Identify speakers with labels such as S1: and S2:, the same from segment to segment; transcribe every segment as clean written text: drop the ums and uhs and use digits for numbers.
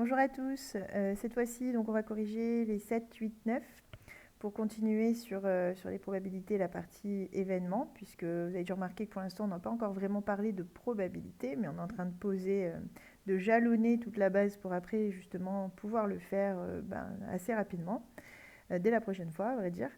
S1: Bonjour à tous. Cette fois-ci, donc on va corriger les 7, 8, 9 pour continuer sur les probabilités, la partie événement, puisque vous avez dû remarquer que pour l'instant, on n'a pas encore vraiment parlé de probabilité, mais on est en train de poser, de jalonner toute la base pour après justement pouvoir le faire assez rapidement, dès la prochaine fois, à vrai dire.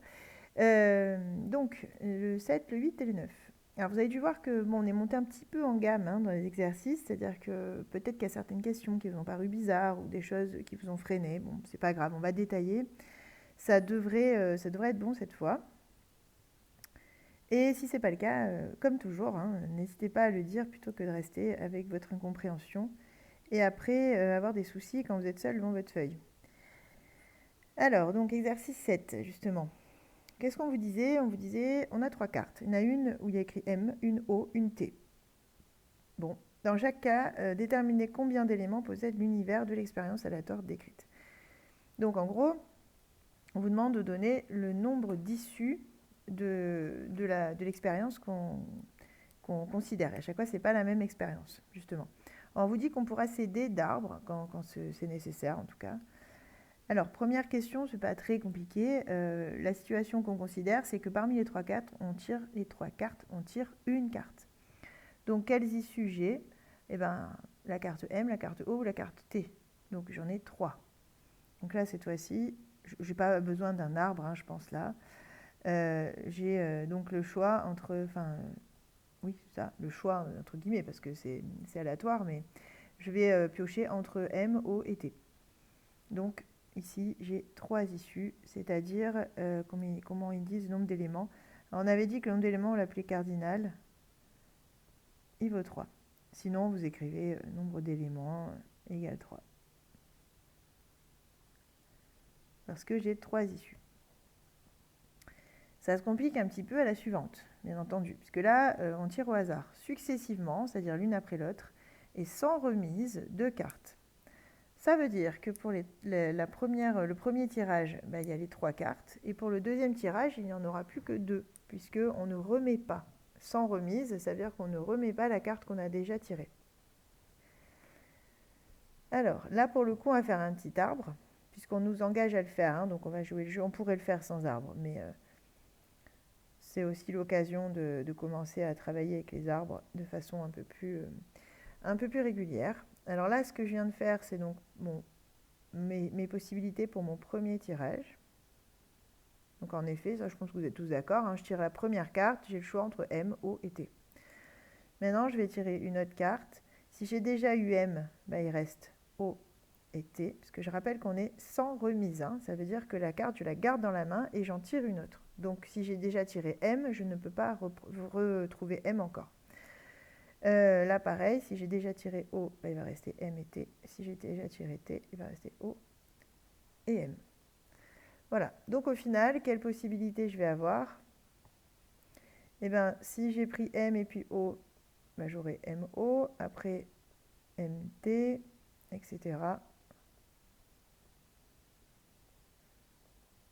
S1: Donc, le 7, le 8 et le 9. Alors, vous avez dû voir que on est monté un petit peu en gamme dans les exercices, c'est-à-dire que peut-être qu'il y a certaines questions qui vous ont paru bizarres ou des choses qui vous ont freiné. Bon, c'est pas grave, on va détailler. Ça devrait être bon cette fois. Et si c'est pas le cas, comme toujours, n'hésitez pas à le dire plutôt que de rester avec votre incompréhension et après avoir des soucis quand vous êtes seul devant votre feuille. Alors, donc exercice 7, justement. Qu'est-ce qu'on vous disait? On vous disait, on a 3 cartes. Il y en a une où il y a écrit M, une O, une T. Bon, dans chaque cas, déterminez combien d'éléments possède l'univers de l'expérience aléatoire décrite. Donc en gros, on vous demande de donner le nombre d'issues de l'expérience qu'on considère. Et à chaque fois, ce n'est pas la même expérience, justement. Alors, on vous dit qu'on pourra s'aider d'arbres quand c'est nécessaire, en tout cas. Alors, première question, ce n'est pas très compliqué. La situation qu'on considère, c'est que parmi les 3 cartes, on tire une carte. Donc, quelles issues j'ai? Eh bien, la carte M, la carte O ou la carte T. Donc, j'en ai 3. Donc là, cette fois-ci, je n'ai pas besoin d'un arbre, je pense là. J'ai donc le choix entre... oui, c'est ça, le choix, entre guillemets, parce que c'est aléatoire, mais je vais piocher entre M, O et T. Donc, ici, j'ai 3 issues, c'est-à-dire, comment ils disent, le nombre d'éléments. Alors, on avait dit que le nombre d'éléments, on l'appelait cardinal. Il vaut 3. Sinon, vous écrivez nombre d'éléments égale 3. Parce que j'ai 3 issues. Ça se complique un petit peu à la suivante, bien entendu, puisque là, on tire au hasard successivement, c'est-à-dire l'une après l'autre, et sans remise de cartes. Ça veut dire que pour le premier tirage, il y a les 3 cartes, et pour le deuxième tirage, il n'y en aura plus que 2, puisqu'on ne remet pas. Sans remise, ça veut dire qu'on ne remet pas la carte qu'on a déjà tirée. Alors, là, pour le coup, on va faire un petit arbre, puisqu'on nous engage à le faire, donc on va jouer le jeu. On pourrait le faire sans arbre, mais c'est aussi l'occasion de commencer à travailler avec les arbres de façon un peu plus régulière. Alors là, ce que je viens de faire, c'est donc mes possibilités pour mon premier tirage. Donc en effet, ça, je pense que vous êtes tous d'accord, je tire la première carte, j'ai le choix entre M, O et T. Maintenant, je vais tirer une autre carte. Si j'ai déjà eu M, il reste O et T, parce que je rappelle qu'on est sans remise. Ça veut dire que la carte, je la garde dans la main et j'en tire une autre. Donc si j'ai déjà tiré M, je ne peux pas retrouver M encore. Là, pareil, si j'ai déjà tiré O, il va rester M et T. Si j'ai déjà tiré T, il va rester O et M. Voilà. Donc au final, quelle possibilité je vais avoir? Eh bien, si j'ai pris M et puis O, j'aurai MO, après MT, etc.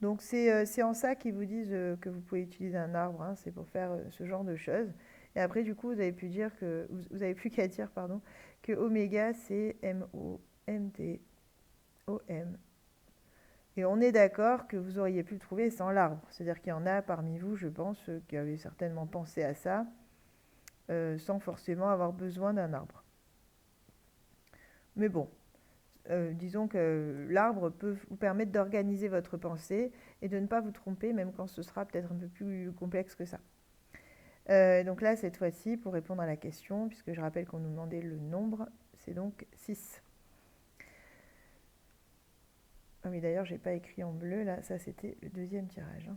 S1: Donc c'est en ça qu'ils vous disent que vous pouvez utiliser un arbre, c'est pour faire ce genre de choses. Et après, du coup, vous avez pu dire que vous avez plus qu'à dire, pardon, que oméga c'est MO, MT, OM. Et on est d'accord que vous auriez pu le trouver sans l'arbre. C'est-à-dire qu'il y en a parmi vous, je pense, qui avaient certainement pensé à ça, sans forcément avoir besoin d'un arbre. Mais bon, disons que l'arbre peut vous permettre d'organiser votre pensée et de ne pas vous tromper, même quand ce sera peut-être un peu plus complexe que ça. Donc là, cette fois-ci, pour répondre à la question, puisque je rappelle qu'on nous demandait le nombre, c'est donc 6. Ah oui, d'ailleurs, je n'ai pas écrit en bleu, là, ça c'était le deuxième tirage.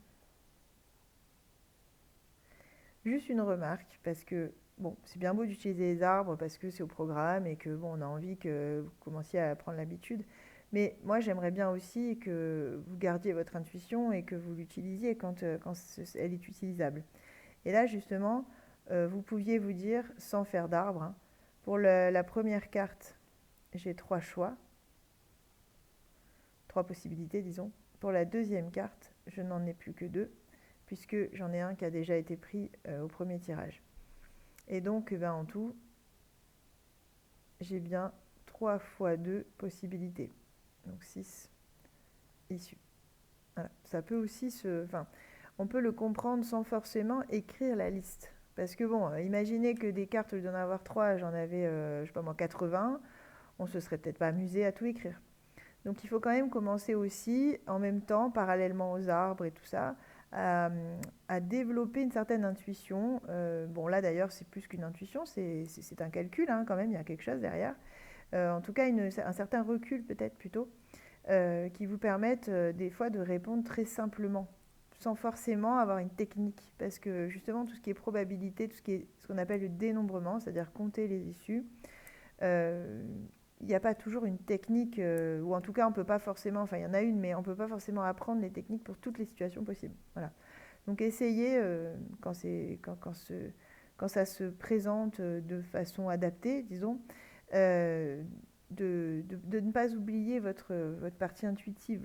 S1: Juste une remarque, parce que, bon, c'est bien beau d'utiliser les arbres parce que c'est au programme et que, bon, on a envie que vous commenciez à prendre l'habitude. Mais moi, j'aimerais bien aussi que vous gardiez votre intuition et que vous l'utilisiez quand elle est utilisable. Et là, justement, vous pouviez vous dire, sans faire d'arbre, pour la première carte, j'ai 3 choix, 3 possibilités, disons. Pour la deuxième carte, je n'en ai plus que 2, puisque j'en ai un qui a déjà été pris au premier tirage. Et donc, en tout, j'ai bien 3 fois 2 possibilités. Donc 6 issues. Voilà. Ça peut aussi enfin, on peut le comprendre sans forcément écrire la liste. Parce que bon, imaginez que des cartes, au lieu d'en avoir 3, j'en avais, je sais pas moi, 80, on se serait peut-être pas amusé à tout écrire. Donc il faut quand même commencer aussi, en même temps, parallèlement aux arbres et tout ça, à, développer une certaine intuition. Bon là d'ailleurs c'est plus qu'une intuition, c'est un calcul hein, quand même, il y a quelque chose derrière. En tout cas un certain recul peut-être plutôt, qui vous permettent des fois de répondre très simplement, sans forcément avoir une technique. Parce que justement tout ce qui est probabilité, tout ce qui est ce qu'on appelle le dénombrement, c'est-à-dire compter les issues, il n'y a pas toujours une technique, ou en tout cas on peut pas forcément, enfin il y en a une, mais on ne peut pas forcément apprendre les techniques pour toutes les situations possibles. Voilà. Donc essayez, quand ça se présente de façon adaptée, disons, de ne pas oublier votre partie intuitive,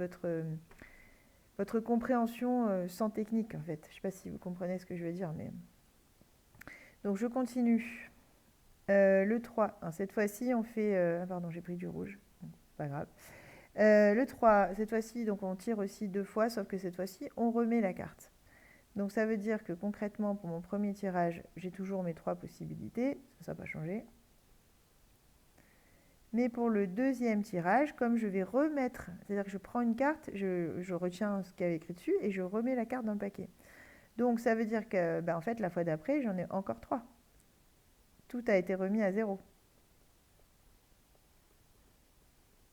S1: votre compréhension sans technique en fait. Je ne sais pas si vous comprenez ce que je veux dire, mais... Donc je continue. Le 3, hein, cette fois-ci on fait... pardon, j'ai pris du rouge, bon, pas grave. Le 3, cette fois-ci, donc on tire aussi 2 fois, sauf que cette fois-ci, on remet la carte. Donc ça veut dire que concrètement, pour mon premier tirage, j'ai toujours mes 3 possibilités, ça n'a pas changé. Mais pour le deuxième tirage, comme je vais remettre, c'est-à-dire que je prends une carte, je retiens ce qu'il y avait écrit dessus et je remets la carte dans le paquet. Donc ça veut dire que, en fait, la fois d'après, j'en ai encore 3. Tout a été remis à 0.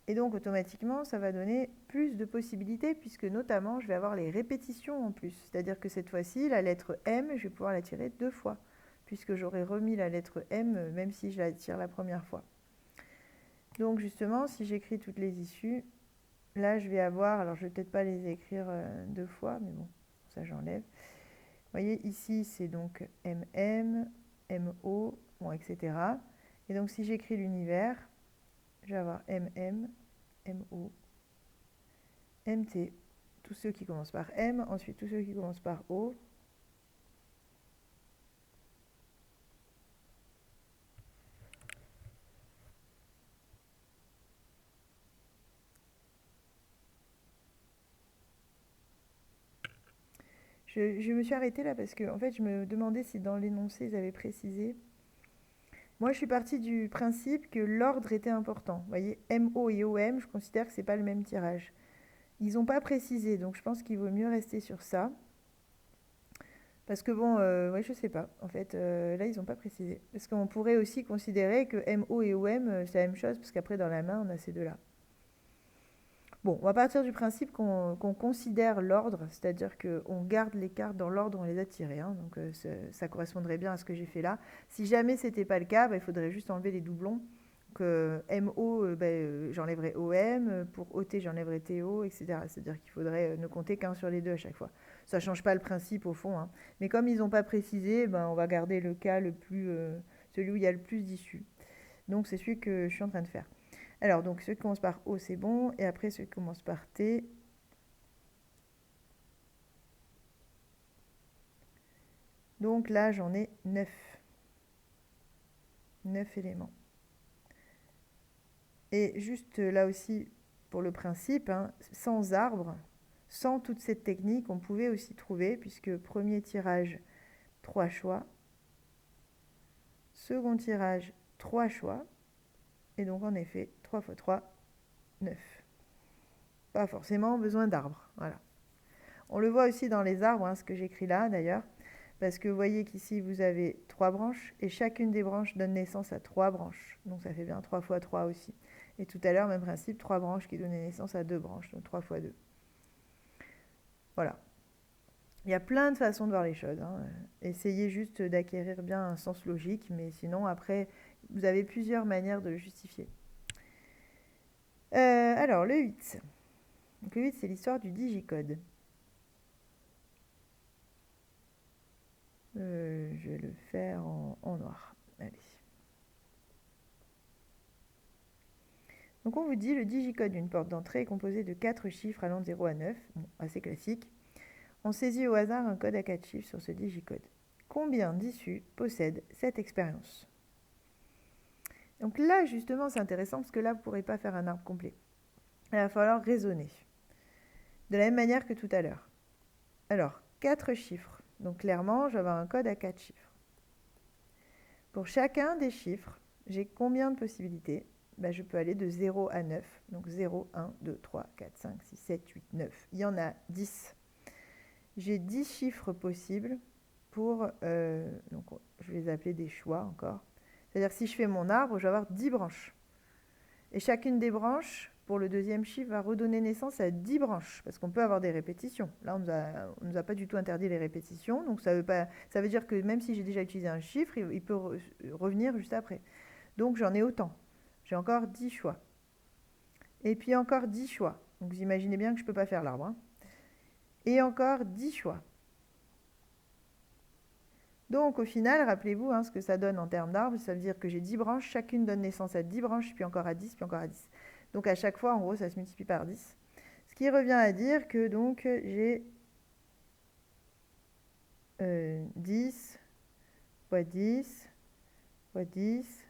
S1: Et donc automatiquement, ça va donner plus de possibilités puisque notamment, je vais avoir les répétitions en plus. C'est-à-dire que cette fois-ci, la lettre M, je vais pouvoir la tirer 2 fois puisque j'aurai remis la lettre M même si je la tire la première fois. Donc justement, si j'écris toutes les issues, là je vais avoir, alors je vais peut-être pas les écrire 2 fois, mais bon, ça j'enlève. Vous voyez, ici c'est donc MM, MO, bon, etc. Et donc si j'écris l'univers, je vais avoir MM, MO, MT, tous ceux qui commencent par M, ensuite tous ceux qui commencent par O. Je me suis arrêtée là parce que en fait, je me demandais si dans l'énoncé, ils avaient précisé. Moi, je suis partie du principe que l'ordre était important. Vous voyez, MO et OM, je considère que ce n'est pas le même tirage. Ils n'ont pas précisé, donc je pense qu'il vaut mieux rester sur ça. Parce que bon, ouais, je sais pas. En fait, là, ils n'ont pas précisé. Parce qu'on pourrait aussi considérer que MO et OM, c'est la même chose, parce qu'après, dans la main, on a ces deux-là. Bon, on va partir du principe qu'on considère l'ordre, c'est-à-dire qu'on garde les cartes dans l'ordre où on les a tirées. Hein, donc ça correspondrait bien à ce que j'ai fait là. Si jamais ce n'était pas le cas, il faudrait juste enlever les doublons. Donc MO, j'enlèverais OM, pour OT, j'enlèverais TO, etc. C'est-à-dire qu'il faudrait ne compter qu'un sur les deux à chaque fois. Ça ne change pas le principe au fond. Hein. Mais comme ils n'ont pas précisé, on va garder le cas le plus, celui où il y a le plus d'issues. Donc c'est celui que je suis en train de faire. Alors, donc, ceux qui commencent par O, c'est bon. Et après, ceux qui commencent par T. Donc là, j'en ai 9. 9 éléments. Et juste là aussi, pour le principe, hein, sans arbre, sans toute cette technique, on pouvait aussi trouver, puisque premier tirage, 3 choix. Second tirage, 3 choix. Et donc, en effet, 3 x 3, 9. Pas forcément besoin d'arbres. Voilà. On le voit aussi dans les arbres, hein, ce que j'écris là d'ailleurs, parce que vous voyez qu'ici vous avez 3 branches et chacune des branches donne naissance à 3 branches. Donc ça fait bien 3 x 3 aussi. Et tout à l'heure, même principe, 3 branches qui donnaient naissance à 2 branches, donc 3 x 2. Voilà. Il y a plein de façons de voir les choses. Hein. Essayez juste d'acquérir bien un sens logique, mais sinon après, vous avez plusieurs manières de le justifier. Alors, le 8. Donc, le 8, c'est l'histoire du digicode. Je vais le faire en noir. Allez. Donc on vous dit le digicode d'une porte d'entrée est composé de 4 chiffres allant de 0 à 9, bon, assez classique. On saisit au hasard un code à 4 chiffres sur ce digicode. Combien d'issues possède cette expérience? Donc là, justement, c'est intéressant parce que là, vous ne pourrez pas faire un arbre complet. Il va falloir raisonner. De la même manière que tout à l'heure. Alors, 4 chiffres. Donc clairement, je vais avoir un code à 4 chiffres. Pour chacun des chiffres, j'ai combien de possibilités? Je peux aller de 0 à 9. Donc 0, 1, 2, 3, 4, 5, 6, 7, 8, 9. Il y en a 10. J'ai 10 chiffres possibles pour... donc je vais les appeler des choix encore. C'est-à-dire que si je fais mon arbre, je vais avoir 10 branches. Et chacune des branches, pour le deuxième chiffre, va redonner naissance à 10 branches. Parce qu'on peut avoir des répétitions. Là, on ne nous a pas du tout interdit les répétitions. Donc ça veut dire que même si j'ai déjà utilisé un chiffre, il peut revenir juste après. Donc j'en ai autant. J'ai encore 10 choix. Et puis encore 10 choix. Donc vous imaginez bien que je ne peux pas faire l'arbre. Hein. Et encore 10 choix. Donc au final, rappelez-vous ce que ça donne en termes d'arbre. Ça veut dire que j'ai 10 branches. Chacune donne naissance à 10 branches, puis encore à 10, puis encore à 10. Donc à chaque fois, en gros, ça se multiplie par 10. Ce qui revient à dire que donc j'ai 10 fois 10 fois 10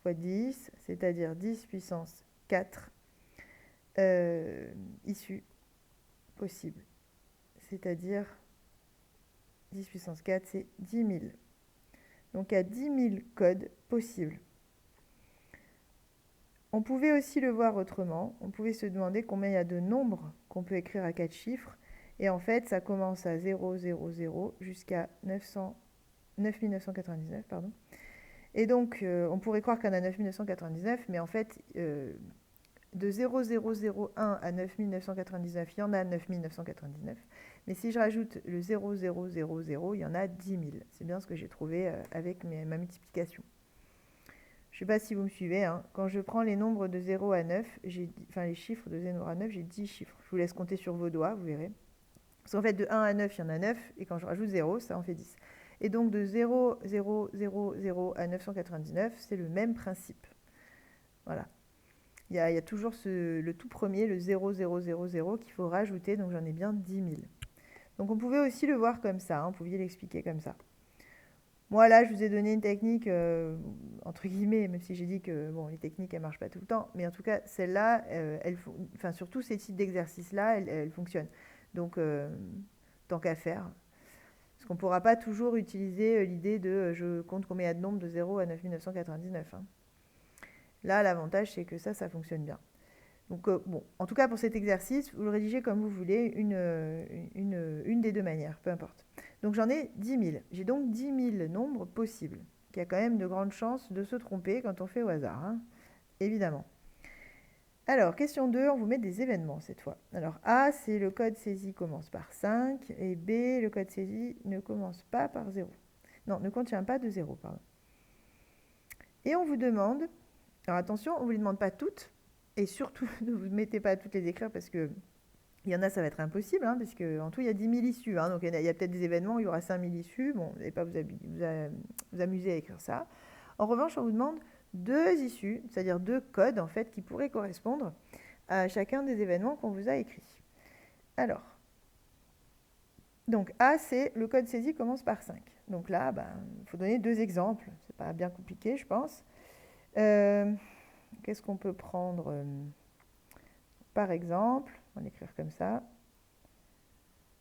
S1: fois 10, c'est-à-dire 10 puissance 4 issues possibles. C'est-à-dire 10 puissance 4, c'est 10 000. Donc il y a 10 000 codes possibles. On pouvait aussi le voir autrement. On pouvait se demander combien il y a de nombres qu'on peut écrire à 4 chiffres. Et en fait, ça commence à 0, 0, 0 jusqu'à 9999. Pardon. Et donc, on pourrait croire qu'il y en a 9999, mais en fait, de 0001 à 9999, il y en a 9999. Mais si je rajoute le 0000, il y en a 10 000. C'est bien ce que j'ai trouvé avec ma multiplication. Je ne sais pas si vous me suivez. Hein. Quand je prends les nombres de 0 à 9, les chiffres de 0 à 9, j'ai 10 chiffres. Je vous laisse compter sur vos doigts, vous verrez. Parce qu'en fait, de 1 à 9, il y en a 9. Et quand je rajoute 0, ça en fait 10. Et donc, de 0, 0, 0, 0 à 999, c'est le même principe. Voilà. Il y a toujours le tout premier, le 0, 0, 0, 0, qu'il faut rajouter. Donc, j'en ai bien 10 000. Donc, on pouvait aussi le voir comme ça. Hein. Vous pouviez l'expliquer comme ça. Moi, là, je vous ai donné une technique, entre guillemets, même si j'ai dit que bon, les techniques, elles ne marchent pas tout le temps. Mais en tout cas, celle-là, surtout ces types d'exercices-là, elles fonctionnent. Donc, tant qu'à faire. Parce qu'on ne pourra pas toujours utiliser l'idée de je compte combien il y a de nombres de 0 à 9999. Hein. Là, l'avantage, c'est que ça fonctionne bien. Donc, bon, en tout cas, pour cet exercice, vous le rédigez comme vous voulez, une des deux manières, peu importe. Donc, j'en ai 10 000. J'ai donc 10 000 nombres possibles, qui a quand même de grandes chances de se tromper quand on fait au hasard, hein, évidemment. Alors, question 2, on vous met des événements cette fois. Alors, A, c'est le code saisie commence par 5, et B, le code saisie ne commence pas par 0. Non, ne contient pas de 0, pardon. Et on vous demande, alors attention, on ne vous les demande pas toutes, et surtout, ne vous mettez pas à toutes les écrire parce que il y en a, ça va être impossible, hein, parce qu'en tout, il y a 10 000 issues. Hein, donc, il y a peut-être des événements où il y aura 5 000 issues. Bon, vous n'allez pas vous amuser à écrire ça. En revanche, on vous demande 2 issues, c'est-à-dire 2 codes, en fait, qui pourraient correspondre à chacun des événements qu'on vous a écrits. Alors, donc A, c'est le code saisi commence par 5. Donc là, il faut donner 2 exemples. C'est pas bien compliqué, je pense. Qu'est-ce qu'on peut prendre par exemple, on va l'écrire comme ça.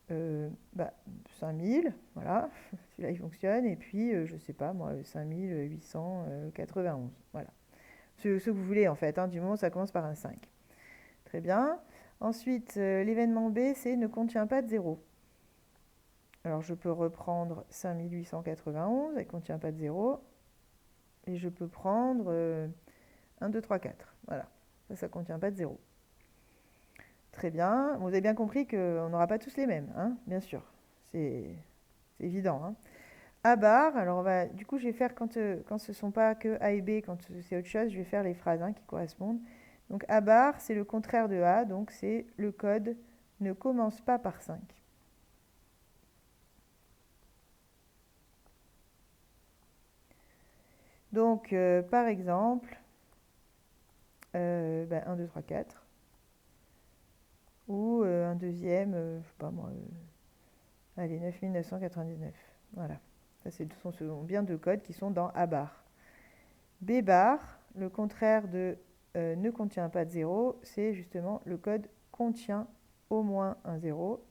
S1: 5000, voilà, celui-là il fonctionne, et puis je ne sais pas moi, 5891, voilà. Ce que vous voulez en fait, hein, du moment où ça commence par un 5. Très bien. Ensuite, l'événement B, c'est ne contient pas de 0. Alors je peux reprendre 5891, elle ne contient pas de 0. Et je peux prendre 1, 2, 3, 4. Voilà, ça ne contient pas de 0. Très bien. Vous avez bien compris qu'on n'aura pas tous les mêmes, hein, bien sûr. C'est évident. Hein. A bar, alors du coup, je vais faire quand ce ne sont pas que A et B, quand c'est autre chose, je vais faire les phrases qui correspondent. Donc A bar, c'est le contraire de A, donc c'est le code ne commence pas par 5. Donc, par exemple, 1, 2, 3, 4. Ou un deuxième, je sais pas moi, allez, 9999. Voilà. Ça, ce sont bien 2 codes qui sont dans A bar. B bar, le contraire de ne contient pas de 0, c'est justement le code contient au moins un 0.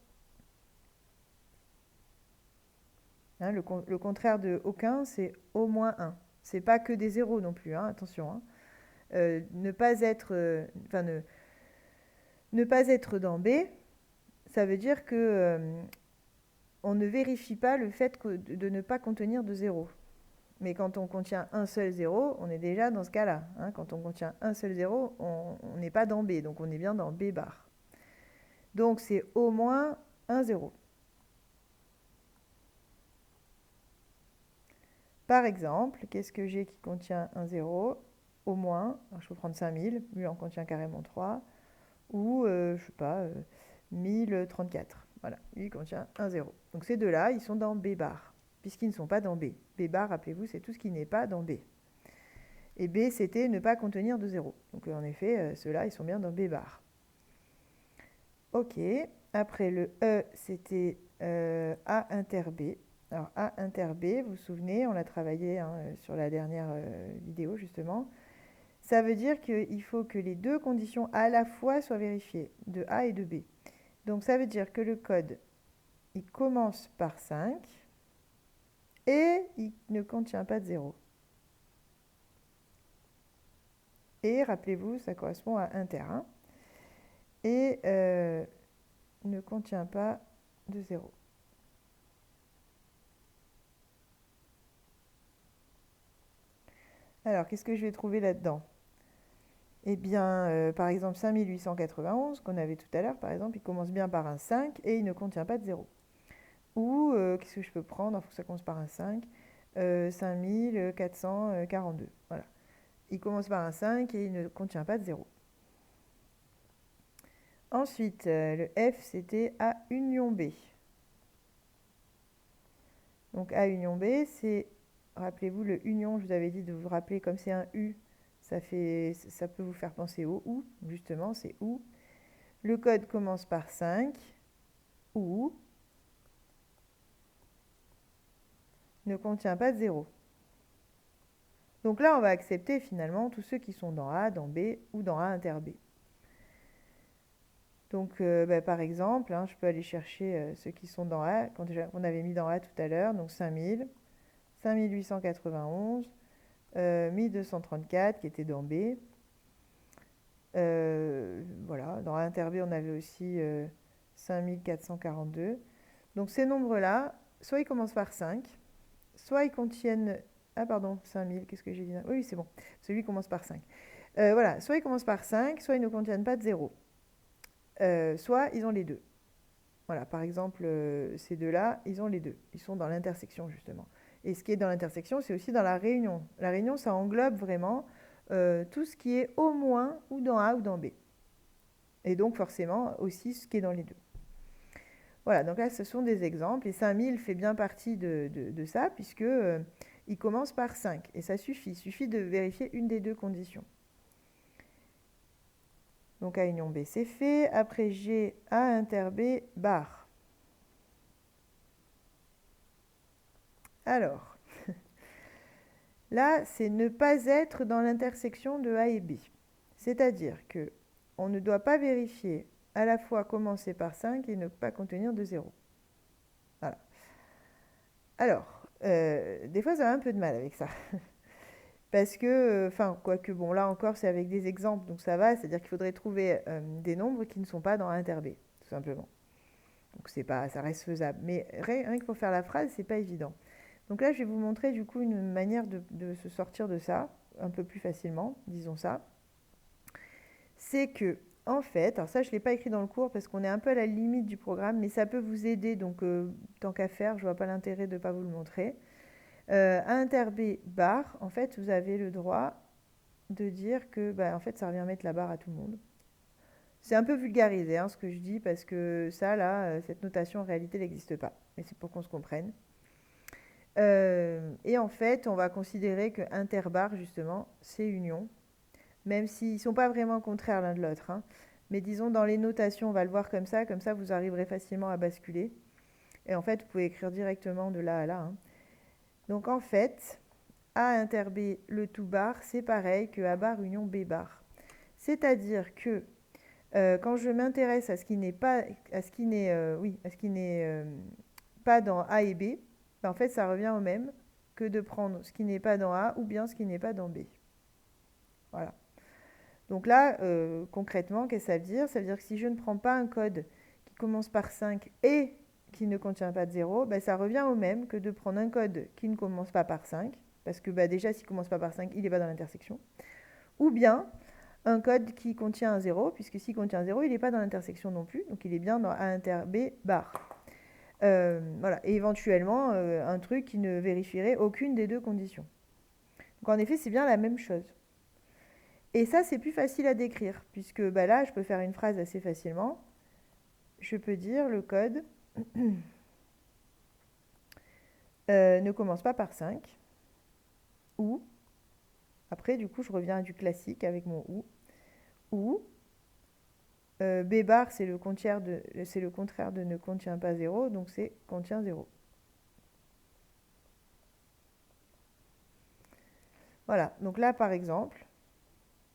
S1: Hein, le contraire de aucun, c'est au moins 1. C'est pas que des zéros non plus, hein, attention. Hein. Ne pas être, ne pas être dans B, ça veut dire que on ne vérifie pas le fait de ne pas contenir de 0. Mais quand on contient un seul 0, on est déjà dans ce cas-là. Hein. Quand on contient un seul 0, on n'est pas dans B, donc on est bien dans B bar. Donc c'est au moins un 0. Par exemple, qu'est-ce que j'ai qui contient un 0 ? Au moins, alors je peux prendre 5000, lui en contient carrément 3, ou, je sais pas, 1034. Voilà, lui contient un 0. Donc ces deux-là, ils sont dans B bar, puisqu'ils ne sont pas dans B. B bar, rappelez-vous, c'est tout ce qui n'est pas dans B. Et B, c'était ne pas contenir de 0. Donc en effet, ceux-là, ils sont bien dans B bar. Ok, après le E, c'était A inter B. Alors A inter B, vous vous souvenez, on l'a travaillé hein, sur la dernière vidéo justement. Ça veut dire qu'il faut que les deux conditions à la fois soient vérifiées, de A et de B. Donc ça veut dire que le code, il commence par 5 et il ne contient pas de 0. Et rappelez-vous, ça correspond à inter 1. Et ne contient pas de 0. Alors, qu'est-ce que je vais trouver là-dedans ? Eh bien, par exemple, 5891, qu'on avait tout à l'heure, par exemple, il commence bien par un 5 et il ne contient pas de 0. Ou, qu'est-ce que je peux prendre ? Il faut que ça commence par un 5. 5442. Voilà. Il commence par un 5 et il ne contient pas de 0. Ensuite, le F, c'était A union B. Donc A union B, c'est, rappelez-vous, le union, je vous avais dit de vous rappeler, comme c'est un U, ça peut vous faire penser au OU, justement, c'est OU. Le code commence par 5, OU, ne contient pas de 0. Donc là, on va accepter finalement tous ceux qui sont dans A, dans B ou dans A inter B. Donc, par exemple, hein, je peux aller chercher ceux qui sont dans A, qu'on avait mis dans A tout à l'heure, donc 5000, 5891, 1234 qui était dans B. Voilà, dans A inter B, on avait aussi 5442. Donc ces nombres-là, soit ils commencent par 5, soit ils contiennent... Ah pardon, 5000, qu'est-ce que j'ai dit là ? Oui, c'est bon, celui commence par 5. Voilà, soit ils commencent par 5, soit ils ne contiennent pas de 0. Soit ils ont les deux. Voilà, par exemple, ces deux-là, ils ont les deux. Ils sont dans l'intersection, justement. Et ce qui est dans l'intersection, c'est aussi dans la réunion. La réunion, ça englobe vraiment tout ce qui est au moins ou dans A ou dans B. Et donc, forcément, aussi ce qui est dans les deux. Voilà, donc là, ce sont des exemples. Et 5000 fait bien partie de ça, puisque il commence par 5. Et ça suffit. Il suffit de vérifier une des deux conditions. Donc A union B, c'est fait. Après, j'ai A inter B bar. Alors, là, c'est ne pas être dans l'intersection de A et B. C'est-à-dire que on ne doit pas vérifier à la fois commencer par 5 et ne pas contenir de 0. Voilà. Alors, des fois, ça a un peu de mal avec ça. Parce que, enfin, quoique, bon, là encore, c'est avec des exemples, donc ça va. C'est-à-dire qu'il faudrait trouver des nombres qui ne sont pas dans A inter B, tout simplement. Donc, c'est pas, ça reste faisable. Mais rien que pour faire la phrase, c'est pas évident. Donc là, je vais vous montrer du coup une manière de se sortir de ça, un peu plus facilement, disons ça. C'est que, en fait, alors ça, je ne l'ai pas écrit dans le cours parce qu'on est un peu à la limite du programme, mais ça peut vous aider, donc tant qu'à faire, je ne vois pas l'intérêt de ne pas vous le montrer. A inter B bar, en fait, vous avez le droit de dire que, en fait, ça revient à mettre la barre à tout le monde. C'est un peu vulgarisé ce que je dis, parce que ça, là, cette notation, en réalité, n'existe pas. Mais c'est pour qu'on se comprenne. Et en fait, on va considérer que interbar, justement, c'est union, même s'ils ne sont pas vraiment contraires l'un de l'autre. Mais disons, dans les notations, on va le voir comme ça vous arriverez facilement à basculer. Et en fait, vous pouvez écrire directement de là à là. Donc en fait, A inter B, le tout bar, c'est pareil que A bar union B bar. C'est-à-dire que quand je m'intéresse à ce qui n'est pas, à ce qui n'est, à ce qui n'est pas dans A et B, ben, en fait, ça revient au même que de prendre ce qui n'est pas dans A ou bien ce qui n'est pas dans B. Voilà. Donc là, concrètement, qu'est-ce que ça veut dire? Ça veut dire que si je ne prends pas un code qui commence par 5 et qui ne contient pas de 0, ben, ça revient au même que de prendre un code qui ne commence pas par 5, parce que bah, déjà, s'il ne commence pas par 5, il n'est pas dans l'intersection, ou bien un code qui contient un 0, puisque s'il contient un 0, il n'est pas dans l'intersection non plus, donc il est bien dans A inter B bar. Voilà. Et éventuellement, un truc qui ne vérifierait aucune des deux conditions. Donc en effet, c'est bien la même chose. Et ça, c'est plus facile à décrire, puisque bah, là, je peux faire une phrase assez facilement. Je peux dire le code ne commence pas par 5, ou, après, du coup, je reviens à du classique avec mon ou, B bar, c'est le contraire de ne contient pas 0, donc c'est contient 0. Voilà, donc là, par exemple,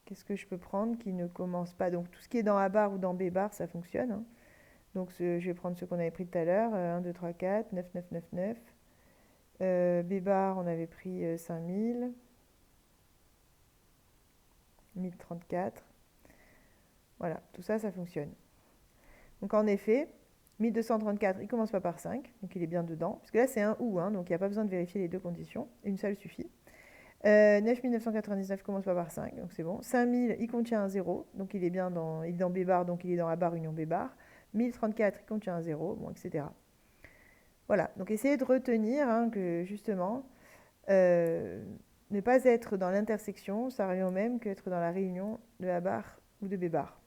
S1: qu'est-ce que je peux prendre qui ne commence pas? Donc tout ce qui est dans A bar ou dans B bar, ça fonctionne, hein. Donc je vais prendre ce qu'on avait pris tout à l'heure, 1, 2, 3, 4, 9, 9, 9, 9. B bar, on avait pris 5000, 1034. Voilà, tout ça, ça fonctionne. Donc en effet, 1234, il ne commence pas par 5, donc il est bien dedans. Parce que là, c'est un ou, hein, donc il n'y a pas besoin de vérifier les deux conditions. Une seule suffit. 9999 commence pas par 5, donc c'est bon. 5000, il contient un 0, donc il est bien dans, il est dans B bar, donc il est dans A bar union B bar. 1034, il contient un 0, bon, etc. Voilà, donc essayez de retenir hein, que justement, ne pas être dans l'intersection, ça revient au même qu'être dans la réunion de A bar ou de B bar.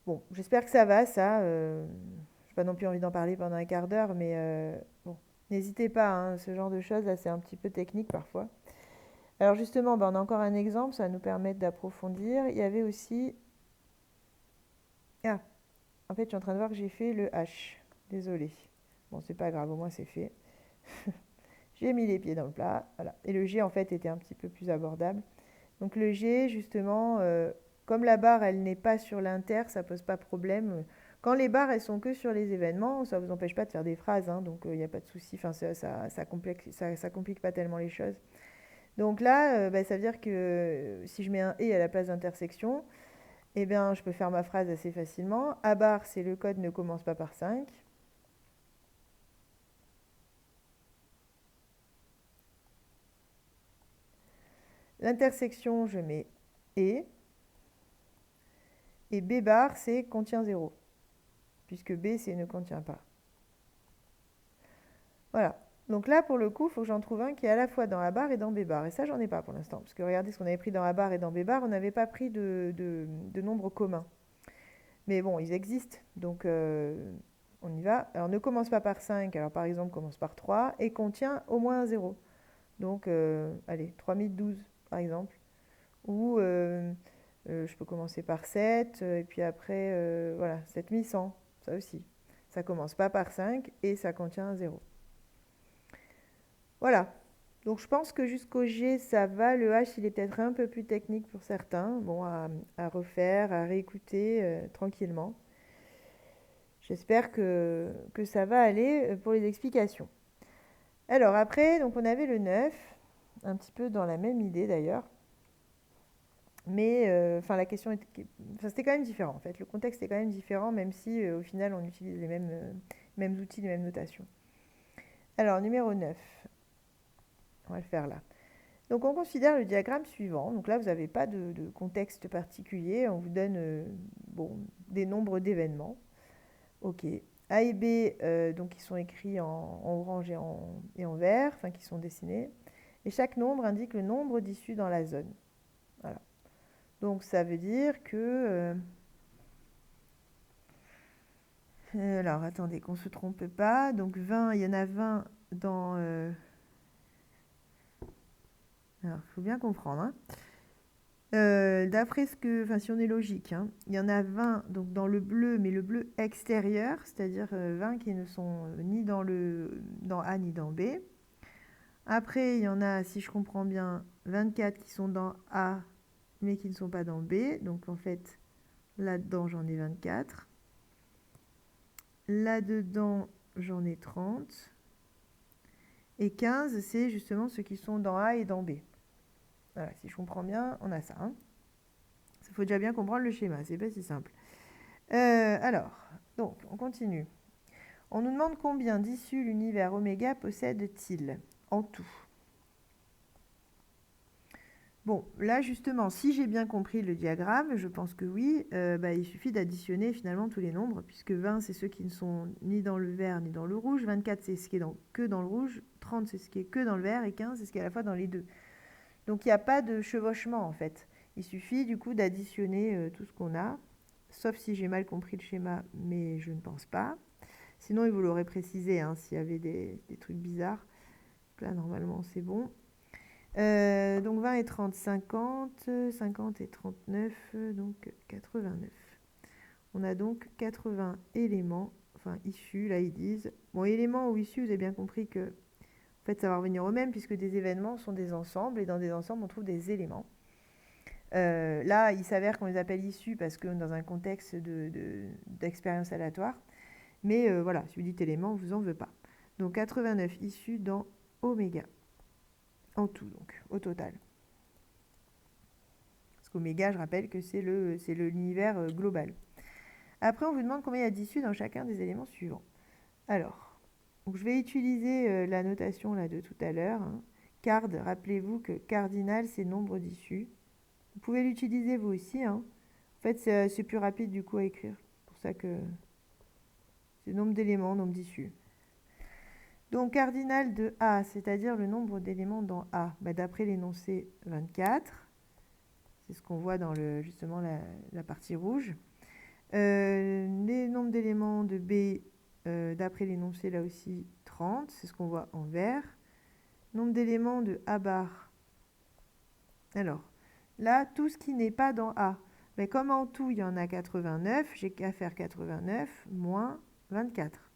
S1: Bon, j'espère que ça va, ça. Je n'ai pas non plus envie d'en parler pendant un quart d'heure, mais bon, n'hésitez pas, hein, ce genre de choses, là, c'est un petit peu technique parfois. Alors justement, on a encore un exemple, ça va nous permettre d'approfondir. Il y avait aussi... Ah, en fait, je suis en train de voir que j'ai fait le H. Désolée. Bon, c'est pas grave, au moins c'est fait. J'ai mis les pieds dans le plat, voilà. Et le G, en fait, était un petit peu plus abordable. Donc le G, justement, comme la barre, elle n'est pas sur l'inter, ça pose pas problème. Quand les barres, elles sont que sur les événements, ça vous empêche pas de faire des phrases, hein, donc il n'y a pas de souci. Enfin, ça complique pas tellement les choses. Donc là, bah, ça veut dire que si je mets un « et » à la place d'intersection, eh bien, je peux faire ma phrase assez facilement. A bar, c'est le code ne commence pas par 5. L'intersection, je mets « et ». Et B bar, c'est contient 0, puisque B, c'est ne contient pas. Voilà. Donc là, pour le coup, il faut que j'en trouve un qui est à la fois dans A bar et dans B bar. Et ça, j'en ai pas pour l'instant. Parce que regardez ce qu'on avait pris dans A bar et dans B bar, on n'avait pas pris de nombres communs. Mais bon, ils existent. Donc, on y va. Alors, ne commence pas par 5. Alors, par exemple, commence par 3 et contient au moins un 0. Donc, allez, 3012, par exemple. Ou je peux commencer par 7. Et puis après, voilà, 7100. Ça aussi. Ça commence pas par 5 et ça contient un 0. Voilà. Donc je pense que jusqu'au G, ça va. Le H, il est peut-être un peu plus technique pour certains. Bon, à refaire, à réécouter tranquillement. J'espère que ça va aller pour les explications. Alors après, donc on avait le 9, un petit peu dans la même idée d'ailleurs. Mais la question était, c'était quand même différent en fait. Le contexte est quand même différent, même si au final on utilise les mêmes outils, les mêmes notations. Alors numéro 9. On va le faire là. Donc on considère le diagramme suivant. Donc là, vous n'avez pas de contexte particulier. On vous donne des nombres d'événements. OK. A et B, donc, ils sont écrits en orange et en vert, enfin qui sont dessinés. Et chaque nombre indique le nombre d'issues dans la zone. Voilà. Donc ça veut dire que... alors attendez, qu'on ne se trompe pas. Donc 20, il y en a 20 dans... alors, il faut bien comprendre, hein. D'après ce que, enfin si on est logique, hein, il y en a 20 donc dans le bleu, mais le bleu extérieur, c'est-à-dire 20 qui ne sont ni dans A ni dans B. Après, il y en a, si je comprends bien, 24 qui sont dans A, mais qui ne sont pas dans B. Donc, en fait, là-dedans, j'en ai 24. Là-dedans, j'en ai 30. Et 15, c'est justement ceux qui sont dans A et dans B. Voilà, si je comprends bien, on a ça. Il faut déjà bien comprendre le schéma, c'est pas si simple. Alors, donc, on continue. On nous demande combien d'issues l'univers oméga possède-t-il en tout. Bon, là justement, si j'ai bien compris le diagramme, je pense que oui, il suffit d'additionner finalement tous les nombres, puisque 20, c'est ceux qui ne sont ni dans le vert ni dans le rouge, 24, c'est ce qui est que dans le rouge, 30, c'est ce qui est que dans le vert, et 15, c'est ce qui est à la fois dans les deux. Donc il n'y a pas de chevauchement en fait. Il suffit du coup d'additionner tout ce qu'on a, sauf si j'ai mal compris le schéma, mais je ne pense pas. Sinon, il vous l'aurait précisé s'il y avait des trucs bizarres. Là, normalement, c'est bon. Donc 20 et 30, 50. 50 et 39, donc 89. On a donc 80 éléments, enfin issus, là ils disent. Bon, éléments ou issus, vous avez bien compris que en fait, ça va revenir au même, puisque des événements sont des ensembles, et dans des ensembles, on trouve des éléments. Là, il s'avère qu'on les appelle issus parce que dans un contexte d'expérience aléatoire. Mais voilà, si vous dites élément, on ne vous en veut pas. Donc 89 issus dans oméga. En tout, donc, au total. Parce qu'oméga, je rappelle que c'est l'univers global. Après, on vous demande combien il y a d'issues dans chacun des éléments suivants. Alors, donc je vais utiliser la notation là, de tout à l'heure. Card, rappelez-vous que cardinal, c'est nombre d'issues. Vous pouvez l'utiliser vous aussi. En fait, c'est plus rapide du coup à écrire. C'est pour ça que c'est nombre d'éléments, nombre d'issues. Donc, cardinal de A, c'est-à-dire le nombre d'éléments dans A, d'après l'énoncé 24. C'est ce qu'on voit dans justement la partie rouge. Les nombres d'éléments de B, d'après l'énoncé là aussi 30. C'est ce qu'on voit en vert. Nombre d'éléments de A bar. Alors, là, tout ce qui n'est pas dans A. Mais comme en tout, il y en a 89, j'ai qu'à faire 89 moins 24.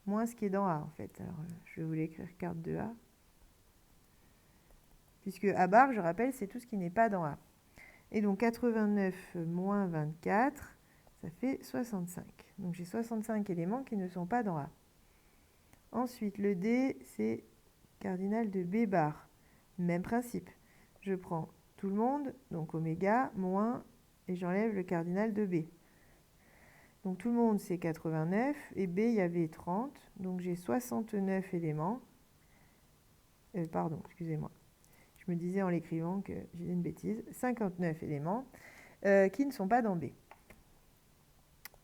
S1: Moins ce qui est dans A, en fait. Alors, je vais vous l'écrire carte de A. Puisque A bar, je rappelle, c'est tout ce qui n'est pas dans A. Et donc, 89 moins 24, ça fait 65. Donc, j'ai 65 éléments qui ne sont pas dans A. Ensuite, le D, c'est cardinal de B bar. Même principe. Je prends tout le monde, donc oméga, moins, et j'enlève le cardinal de B. Donc tout le monde, c'est 89, et B, il y avait 30, donc j'ai 69 éléments. Pardon, excusez-moi. Je me disais en l'écrivant que j'ai dit une bêtise. 59 éléments qui ne sont pas dans B.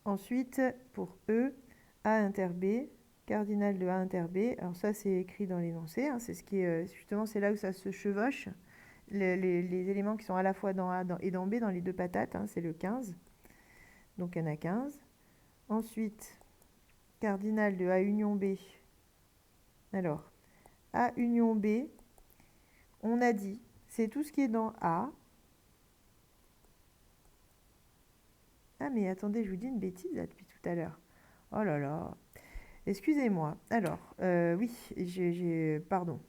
S1: Ensuite, pour E, A inter B, cardinal de A inter B. Alors ça, c'est écrit dans l'énoncé. C'est ce qui est, justement, c'est là où ça se chevauche. Les éléments qui sont à la fois dans A et dans B, dans les deux patates, c'est le 15. Donc il y en a 15. Ensuite, cardinal de A union B. Alors, A union B, on a dit, c'est tout ce qui est dans A. Ah mais attendez, je vous dis une bêtise là, depuis tout à l'heure. Oh là là. Excusez-moi. Alors, oui, pardon.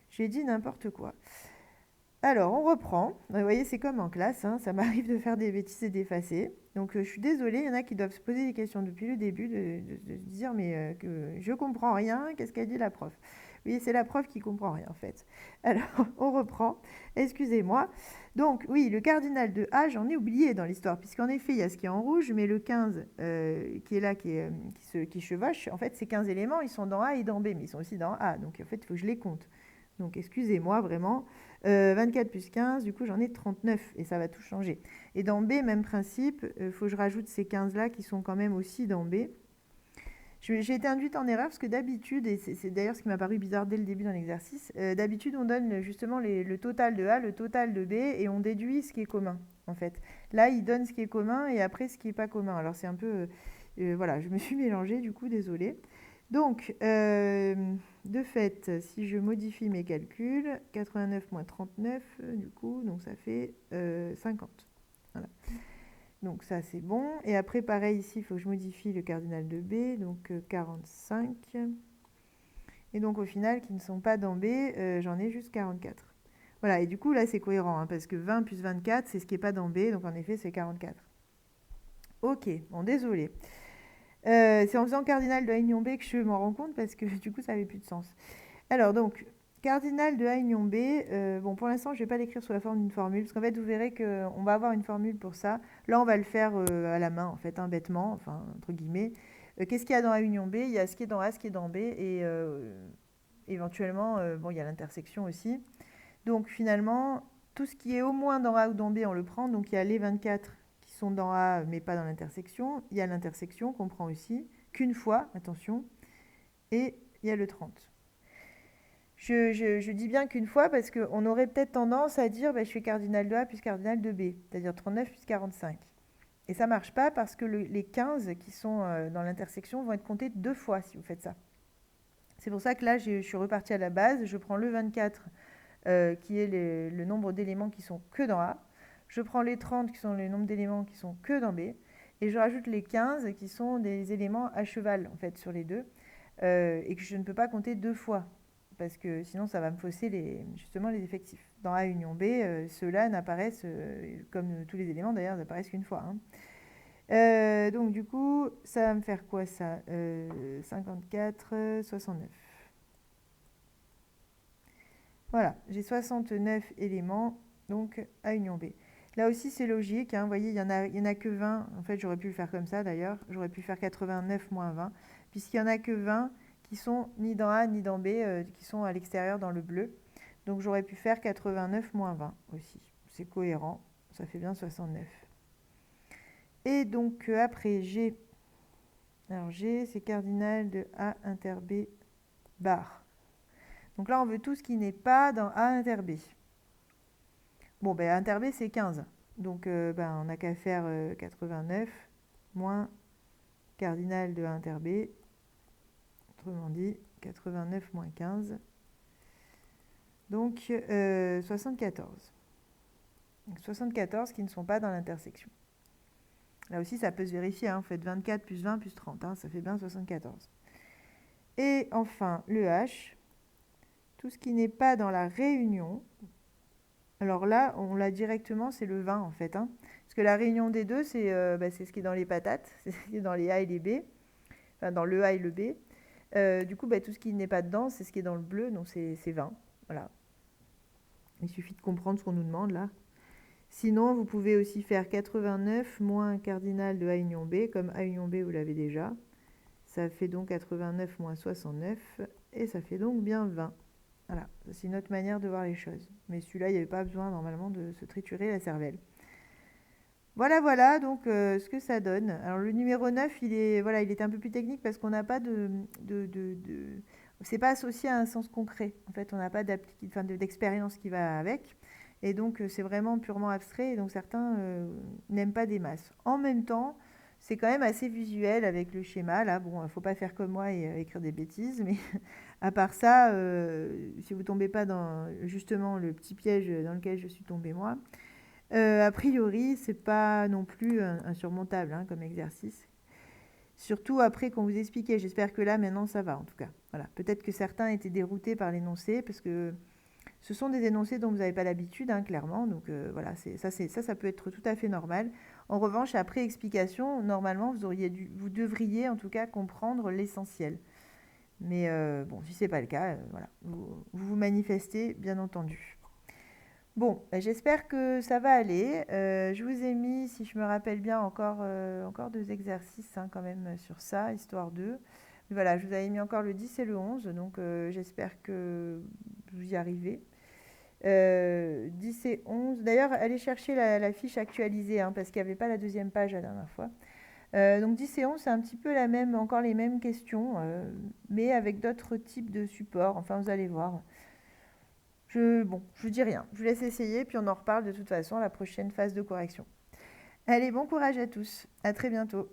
S1: J'ai dit n'importe quoi. Alors, on reprend. Vous voyez, c'est comme en classe, ça m'arrive de faire des bêtises et d'effacer. Donc, je suis désolée, il y en a qui doivent se poser des questions depuis le début, de se dire, mais que je comprends rien, qu'est-ce qu'a dit la prof? Oui, c'est la prof qui comprend rien, en fait. Alors, on reprend. Excusez-moi. Donc, oui, le cardinal de A, j'en ai oublié dans l'histoire, puisqu'en effet, il y a ce qui est en rouge, mais le 15 qui est là, qui chevauche, en fait, ces 15 éléments, ils sont dans A et dans B, mais ils sont aussi dans A. Donc, en fait, il faut que je les compte. Donc, excusez-moi, vraiment. 24 plus 15, du coup, j'en ai 39, et ça va tout changer. Et dans B, même principe, il faut que je rajoute ces 15-là qui sont quand même aussi dans B. J'ai été induite en erreur parce que d'habitude, et c'est d'ailleurs ce qui m'a paru bizarre dès le début dans l'exercice, d'habitude on donne justement le total de A, le total de B, et on déduit ce qui est commun, en fait. Là, il donne ce qui est commun et après ce qui n'est pas commun. Alors c'est un peu... voilà, je me suis mélangée, du coup, désolée. Donc, de fait, si je modifie mes calculs, 89 moins 39, du coup, donc ça fait 50. Voilà. Donc ça, c'est bon. Et après, pareil, ici, il faut que je modifie le cardinal de B, donc 45. Et donc, au final, qui ne sont pas dans B, j'en ai juste 44. Voilà, et du coup, là, c'est cohérent, hein, parce que 20 plus 24, c'est ce qui n'est pas dans B, donc en effet, c'est 44. Ok, bon, désolé. C'est en faisant cardinal de A union B que je m'en rends compte, parce que du coup, ça n'avait plus de sens. Alors, donc, cardinal de A union B, bon, pour l'instant, je ne vais pas l'écrire sous la forme d'une formule, parce qu'en fait, vous verrez qu'on va avoir une formule pour ça. Là, on va le faire à la main, en fait, hein, bêtement, enfin, entre guillemets. Qu'est-ce qu'il y a dans A union B? Il y a ce qui est dans A, ce qui est dans B, et éventuellement, bon, il y a l'intersection aussi. Donc finalement, tout ce qui est au moins dans A ou dans B, on le prend. Donc il y a les 24 qui sont dans A, mais pas dans l'intersection. Il y a l'intersection qu'on prend aussi, qu'une fois, attention. Et il y a le 30. Je dis bien qu'une fois parce qu'on aurait peut-être tendance à dire bah, je fais cardinal de A plus cardinal de B, c'est-à-dire 39 plus 45. Et ça ne marche pas parce que les 15 qui sont dans l'intersection vont être comptés 2 fois si vous faites ça. C'est pour ça que là, je suis repartie à la base. Je prends le 24 qui est le nombre d'éléments qui sont que dans A. Je prends les 30 qui sont le nombre d'éléments qui sont que dans B. Et je rajoute les 15 qui sont des éléments à cheval en fait sur les deux. Et que je ne peux pas compter 2 fois. Parce que sinon ça va me fausser justement les effectifs. Dans A union B, ceux-là n'apparaissent, comme tous les éléments d'ailleurs, n'apparaissent qu'une fois. Hein. Donc du coup, ça va me faire quoi ça 54, 69. Voilà, j'ai 69 éléments, donc A union B. Là aussi, c'est logique. Hein, vous voyez, il y en a que 20. En fait, j'aurais pu le faire comme ça, d'ailleurs. J'aurais pu faire 89 moins 20, puisqu'il n'y en a que 20 qui sont ni dans A ni dans B, qui sont à l'extérieur dans le bleu. Donc, j'aurais pu faire 89 moins 20 aussi. C'est cohérent. Ça fait bien 69. Et donc, après, G. Alors, G, c'est cardinal de A inter B bar. Donc là, on veut tout ce qui n'est pas dans A inter B. Bon, ben, inter B, c'est 15. Donc, ben, on n'a qu'à faire 89 moins cardinal de A inter B. Autrement dit, 89 moins 15. Donc, 74. Donc, 74 qui ne sont pas dans l'intersection. Là aussi, ça peut se vérifier. Hein. Vous faites 24 plus 20 plus 30. Hein, ça fait bien 74. Et enfin, le H. Tout ce qui n'est pas dans la réunion. Alors là, on l'a directement, c'est le 20 en fait. Hein. Parce que la réunion des deux, c'est ce qui est dans les patates, c'est ce qui est dans les A et les B, enfin dans le A et le B. Du coup, tout ce qui n'est pas dedans, c'est ce qui est dans le bleu, donc c'est 20. Voilà. Il suffit de comprendre ce qu'on nous demande là. Sinon, vous pouvez aussi faire 89 moins cardinal de A union B, comme A union B, vous l'avez déjà. Ça fait donc 89 moins 69, et ça fait donc bien 20. Voilà, c'est une autre manière de voir les choses. Mais celui-là, il n'y avait pas besoin normalement de se triturer la cervelle. Voilà, donc ce que ça donne. Alors le numéro 9, il est un peu plus technique parce qu'on n'a pas c'est pas associé à un sens concret. En fait, on n'a pas d'expérience qui va avec. Et donc, c'est vraiment purement abstrait. Et donc, certains n'aiment pas des masses. En même temps, c'est quand même assez visuel avec le schéma. Là, bon, il ne faut pas faire comme moi et écrire des bêtises. Mais à part ça, si vous ne tombez pas dans justement le petit piège dans lequel je suis tombée moi, a priori, c'est pas non plus insurmontable hein, comme exercice. Surtout après qu'on vous expliquait. J'espère que là, maintenant, ça va en tout cas. Voilà. Peut-être que certains étaient déroutés par l'énoncé parce que ce sont des énoncés dont vous n'avez pas l'habitude, hein, clairement. Donc voilà, ça peut être tout à fait normal. En revanche, après explication, normalement, vous devriez en tout cas comprendre l'essentiel. Mais bon, si ce n'est pas le cas, voilà, vous manifestez, bien entendu. Bon, j'espère que ça va aller. Je vous ai mis, si je me rappelle bien, encore 2 exercices hein, quand même sur ça, histoire de... Voilà, je vous avais mis encore le 10 et le 11, donc j'espère que vous y arrivez. 10 et 11. D'ailleurs, allez chercher la fiche actualisée, hein, parce qu'il n'y avait pas la deuxième page la dernière fois. Donc 10 et 11, c'est un petit peu encore les mêmes questions, mais avec d'autres types de supports. Enfin, vous allez voir. Je vous dis rien. Je vous laisse essayer, puis on en reparle de toute façon à la prochaine phase de correction. Allez, bon courage à tous. À très bientôt.